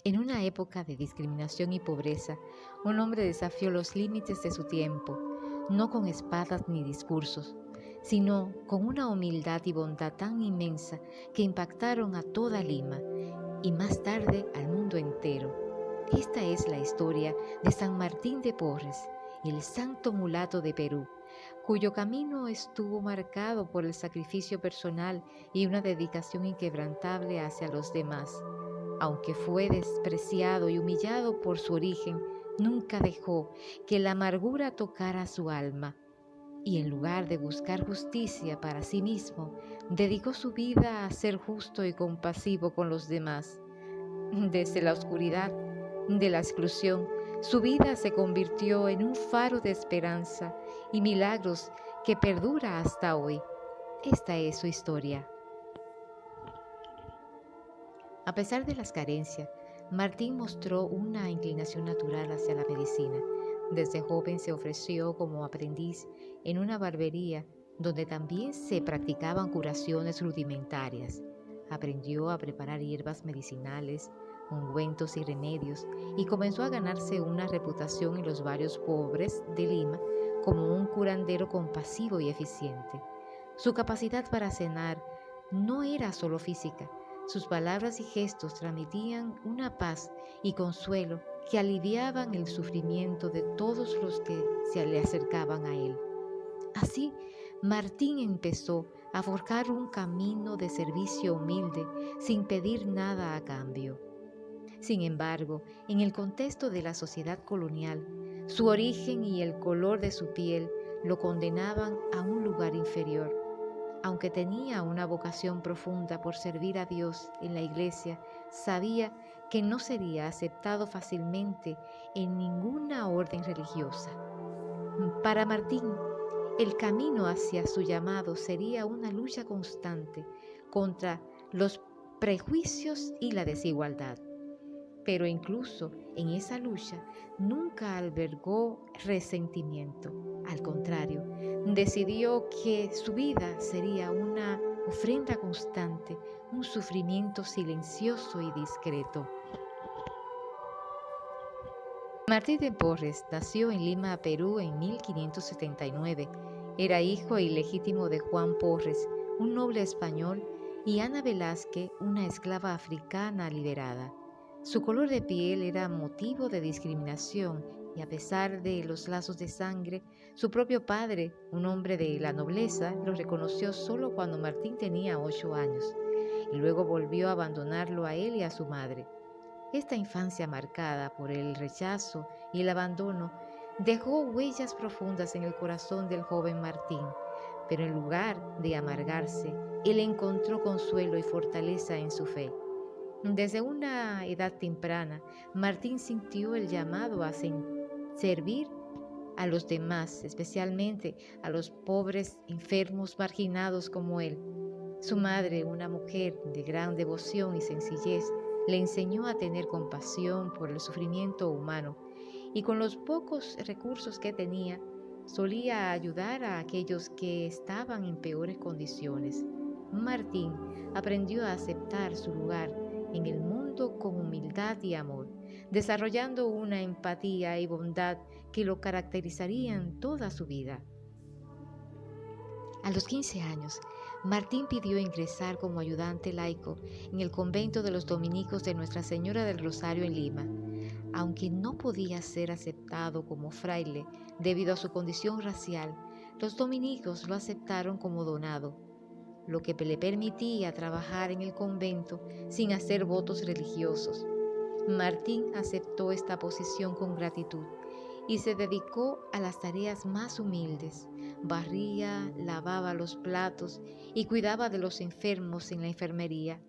En una época de discriminación y pobreza, un hombre desafió los límites de su tiempo, no con espadas ni discursos, sino con una humildad y bondad tan inmensa que impactaron a toda Lima y más tarde al mundo entero. Esta es la historia de San Martín de Porres, el santo mulato de Perú, cuyo camino estuvo marcado por el sacrificio personal y una dedicación inquebrantable hacia los demás. Aunque fue despreciado y humillado por su origen, nunca dejó que la amargura tocara su alma, y en lugar de buscar justicia para sí mismo, dedicó su vida a ser justo y compasivo con los demás. Desde la oscuridad de la exclusión, su vida se convirtió en un faro de esperanza y milagros que perdura hasta hoy. Esta es su historia. A pesar de las carencias, Martín mostró una inclinación natural hacia la medicina. Desde joven se ofreció como aprendiz en una barbería donde también se practicaban curaciones rudimentarias. Aprendió a preparar hierbas medicinales, ungüentos y remedios y comenzó a ganarse una reputación en los barrios pobres de Lima como un curandero compasivo y eficiente. Su capacidad para sanar no era solo física. Sus palabras y gestos transmitían una paz y consuelo que aliviaban el sufrimiento de todos los que se le acercaban a él. Así, Martín empezó a forjar un camino de servicio humilde sin pedir nada a cambio. Sin embargo, en el contexto de la sociedad colonial, su origen y el color de su piel lo condenaban a un lugar inferior. Aunque tenía una vocación profunda por servir a Dios en la iglesia, sabía que no sería aceptado fácilmente en ninguna orden religiosa. Para Martín, el camino hacia su llamado sería una lucha constante contra los prejuicios y la desigualdad. Pero incluso en esa lucha nunca albergó resentimiento. Al contrario, decidió que su vida sería una ofrenda constante, un sufrimiento silencioso y discreto. Martín de Porres nació en Lima, Perú, en 1579. Era hijo ilegítimo de Juan Porres, un noble español, y Ana Velázquez, una esclava africana liberada. Su color de piel era motivo de discriminación y a pesar de los lazos de sangre, su propio padre, un hombre de la nobleza, lo reconoció solo cuando Martín tenía 8 años y luego volvió a abandonarlo a él y a su madre. Esta infancia marcada por el rechazo y el abandono dejó huellas profundas en el corazón del joven Martín, pero en lugar de amargarse, él encontró consuelo y fortaleza en su fe. Desde una edad temprana, Martín sintió el llamado a servir a los demás, especialmente a los pobres, enfermos, marginados como él. Su madre, una mujer de gran devoción y sencillez, le enseñó a tener compasión por el sufrimiento humano y con los pocos recursos que tenía, solía ayudar a aquellos que estaban en peores condiciones. Martín aprendió a aceptar su lugar en el mundo con humildad y amor, desarrollando una empatía y bondad que lo caracterizarían toda su vida. A los 15 años, Martín pidió ingresar como ayudante laico en el convento de los dominicos de Nuestra Señora del Rosario en Lima. Aunque no podía ser aceptado como fraile debido a su condición racial, los dominicos lo aceptaron como donado, lo que le permitía trabajar en el convento sin hacer votos religiosos. Martín aceptó esta posición con gratitud y se dedicó a las tareas más humildes. Barría, lavaba los platos y cuidaba de los enfermos en la enfermería.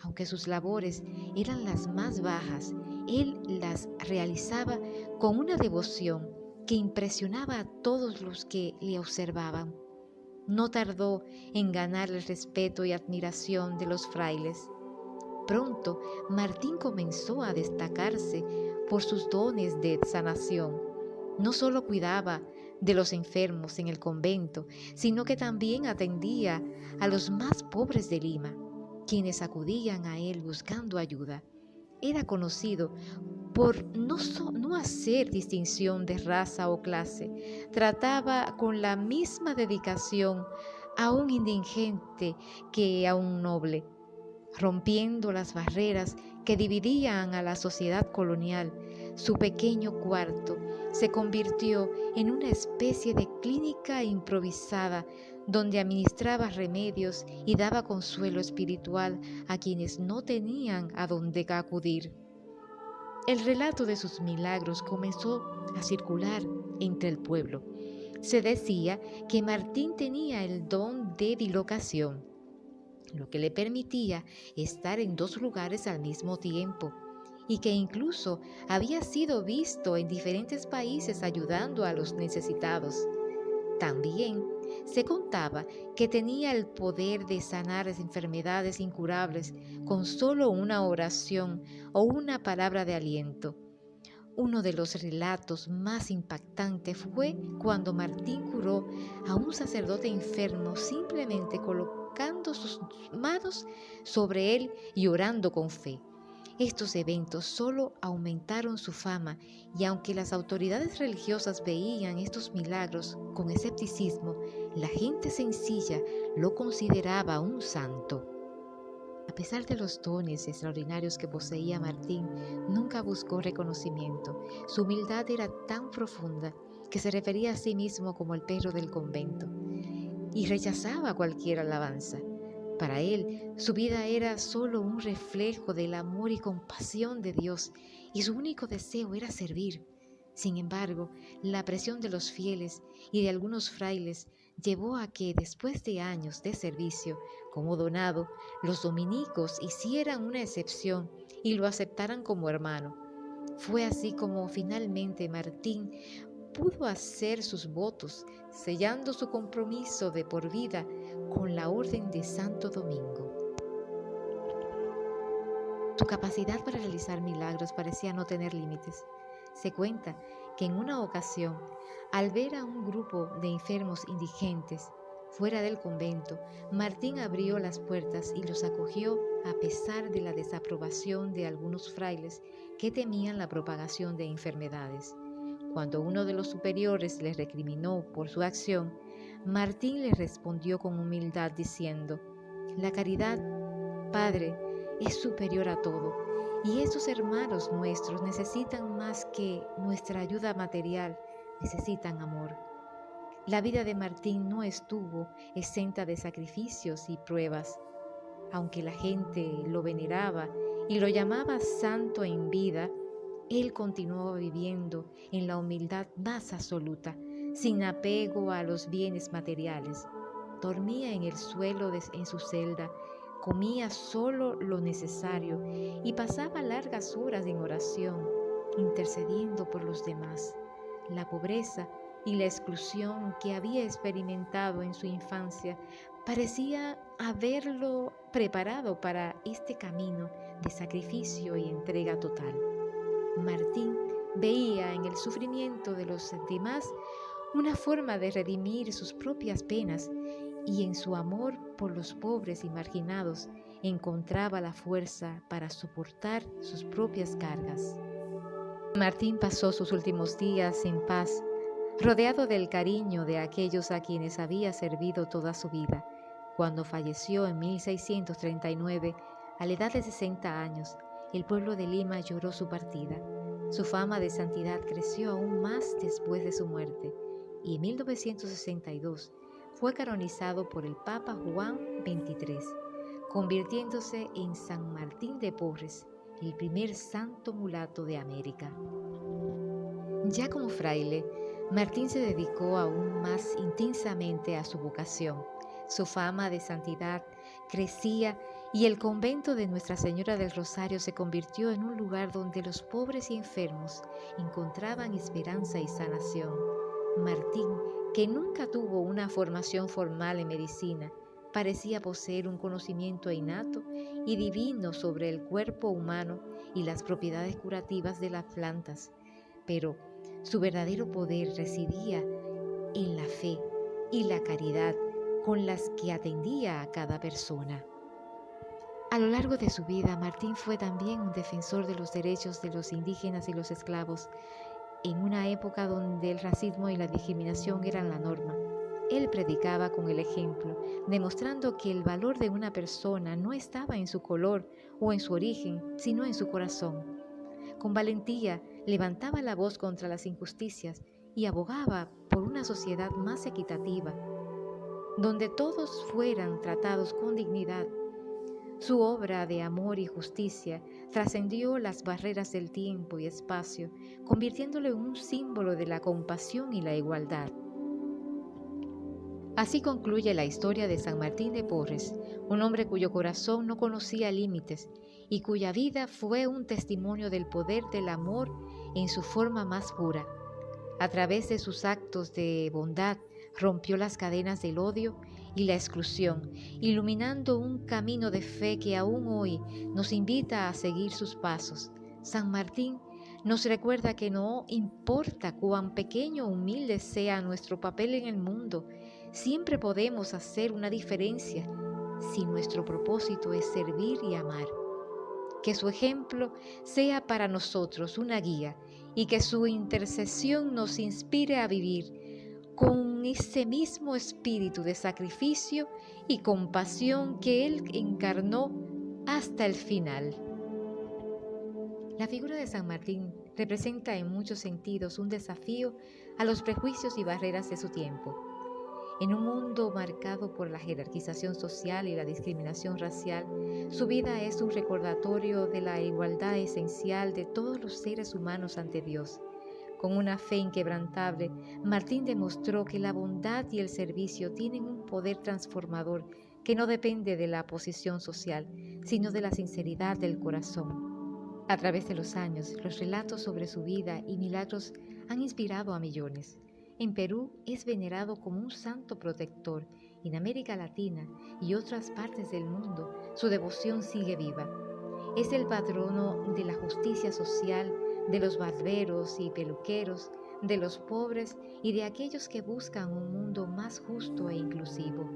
Aunque sus labores eran las más bajas, él las realizaba con una devoción que impresionaba a todos los que le observaban. No tardó en ganar el respeto y admiración de los frailes. Pronto, Martín comenzó a destacarse por sus dones de sanación. No solo cuidaba de los enfermos en el convento, sino que también atendía a los más pobres de Lima, quienes acudían a él buscando ayuda. era conocido por no hacer distinción de raza o clase. Trataba con la misma dedicación a un indigente que a un noble, rompiendo las barreras que dividían a la sociedad colonial. Su pequeño cuarto se convirtió en una especie de clínica improvisada donde administraba remedios y daba consuelo espiritual a quienes no tenían a dónde acudir. El relato de sus milagros comenzó a circular entre el pueblo. Se decía que Martín tenía el don de bilocación, lo que le permitía estar en dos lugares al mismo tiempo, y que incluso había sido visto en diferentes países ayudando a los necesitados. También se contaba que tenía el poder de sanar enfermedades incurables con solo una oración o una palabra de aliento. Uno de los relatos más impactantes fue cuando Martín curó a un sacerdote enfermo simplemente colocando sus manos sobre él y orando con fe. Estos eventos solo aumentaron su fama y aunque las autoridades religiosas veían estos milagros con escepticismo, la gente sencilla lo consideraba un santo. A pesar de los dones extraordinarios que poseía Martín, nunca buscó reconocimiento. Su humildad era tan profunda que se refería a sí mismo como el perro del convento y rechazaba cualquier alabanza. Para él, su vida era solo un reflejo del amor y compasión de Dios, y su único deseo era servir. Sin embargo, la presión de los fieles y de algunos frailes llevó a que, después de años de servicio como donado, los dominicos hicieran una excepción y lo aceptaran como hermano. Fue así como finalmente Martín pudo hacer sus votos, sellando su compromiso de por vida con la Orden de Santo Domingo. Su capacidad para realizar milagros parecía no tener límites. Se cuenta que en una ocasión, al ver a un grupo de enfermos indigentes fuera del convento, Martín abrió las puertas y los acogió a pesar de la desaprobación de algunos frailes que temían la propagación de enfermedades. Cuando uno de los superiores le recriminó por su acción, Martín le respondió con humildad diciendo: «La caridad, Padre, es superior a todo, y estos hermanos nuestros necesitan más que nuestra ayuda material, necesitan amor». La vida de Martín no estuvo exenta de sacrificios y pruebas. Aunque la gente lo veneraba y lo llamaba santo en vida, él continuaba viviendo en la humildad más absoluta, sin apego a los bienes materiales. Dormía en el suelo en su celda, comía solo lo necesario y pasaba largas horas en oración, intercediendo por los demás. La pobreza y la exclusión que había experimentado en su infancia parecía haberlo preparado para este camino de sacrificio y entrega total. Martín veía en el sufrimiento de los demás una forma de redimir sus propias penas y en su amor por los pobres y marginados encontraba la fuerza para soportar sus propias cargas. Martín pasó sus últimos días en paz, rodeado del cariño de aquellos a quienes había servido toda su vida. Cuando falleció en 1639, a la edad de 60 años, el pueblo de Lima lloró su partida. Su fama de santidad creció aún más después de su muerte y en 1962 fue canonizado por el Papa Juan XXIII, convirtiéndose en San Martín de Porres, el primer santo mulato de América. Ya como fraile, Martín se dedicó aún más intensamente a su vocación. Su fama de santidad crecía y el convento de Nuestra Señora del Rosario se convirtió en un lugar donde los pobres y enfermos encontraban esperanza y sanación. Martín, que nunca tuvo una formación formal en medicina, parecía poseer un conocimiento innato y divino sobre el cuerpo humano y las propiedades curativas de las plantas, pero su verdadero poder residía en la fe y la caridad con las que atendía a cada persona. A lo largo de su vida, Martín fue también un defensor de los derechos de los indígenas y los esclavos, en una época donde el racismo y la discriminación eran la norma. Él predicaba con el ejemplo, demostrando que el valor de una persona no estaba en su color o en su origen, sino en su corazón. Con valentía levantaba la voz contra las injusticias y abogaba por una sociedad más equitativa, donde todos fueran tratados con dignidad. Su obra de amor y justicia trascendió las barreras del tiempo y espacio, convirtiéndolo en un símbolo de la compasión y la igualdad. Así concluye la historia de San Martín de Porres, un hombre cuyo corazón no conocía límites y cuya vida fue un testimonio del poder del amor en su forma más pura. A través de sus actos de bondad, rompió las cadenas del odio y la exclusión, iluminando un camino de fe que aún hoy nos invita a seguir sus pasos. San Martín nos recuerda que no importa cuán pequeño o humilde sea nuestro papel en el mundo, siempre podemos hacer una diferencia si nuestro propósito es servir y amar. Que su ejemplo sea para nosotros una guía y que su intercesión nos inspire a vivir con ese mismo espíritu de sacrificio y compasión que Él encarnó hasta el final. La figura de San Martín representa en muchos sentidos un desafío a los prejuicios y barreras de su tiempo. En un mundo marcado por la jerarquización social y la discriminación racial, su vida es un recordatorio de la igualdad esencial de todos los seres humanos ante Dios. Con una fe inquebrantable, Martín demostró que la bondad y el servicio tienen un poder transformador que no depende de la posición social, sino de la sinceridad del corazón. A través de los años, los relatos sobre su vida y milagros han inspirado a millones. En Perú es venerado como un santo protector. En América Latina y otras partes del mundo, su devoción sigue viva. Es el patrono de la justicia social, de los barberos y peluqueros, de los pobres y de aquellos que buscan un mundo más justo e inclusivo.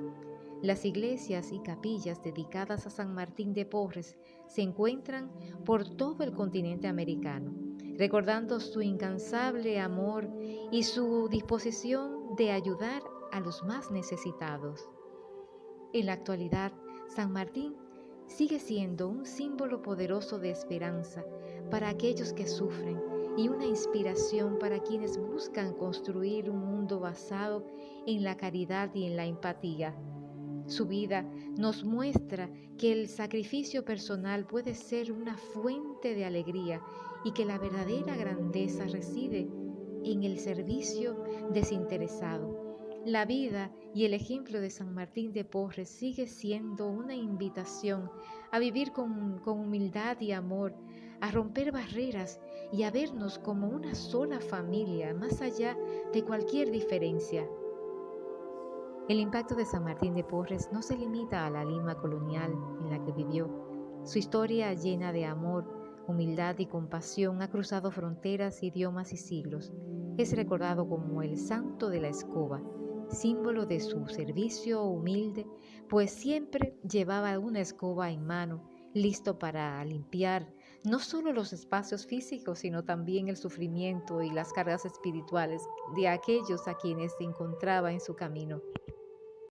Las iglesias y capillas dedicadas a San Martín de Porres se encuentran por todo el continente americano, recordando su incansable amor y su disposición de ayudar a los más necesitados. En la actualidad, San Martín sigue siendo un símbolo poderoso de esperanza para aquellos que sufren y una inspiración para quienes buscan construir un mundo basado en la caridad y en la empatía. Su vida nos muestra que el sacrificio personal puede ser una fuente de alegría y que la verdadera grandeza reside en el servicio desinteresado. La vida y el ejemplo de San Martín de Porres sigue siendo una invitación a vivir con humildad y amor, a romper barreras y a vernos como una sola familia, más allá de cualquier diferencia. El impacto de San Martín de Porres no se limita a la Lima colonial en la que vivió. Su historia llena de amor, humildad y compasión ha cruzado fronteras, idiomas y siglos. Es recordado como el santo de la escoba, símbolo de su servicio humilde, pues siempre llevaba una escoba en mano, listo para limpiar no solo los espacios físicos, sino también el sufrimiento y las cargas espirituales de aquellos a quienes se encontraba en su camino.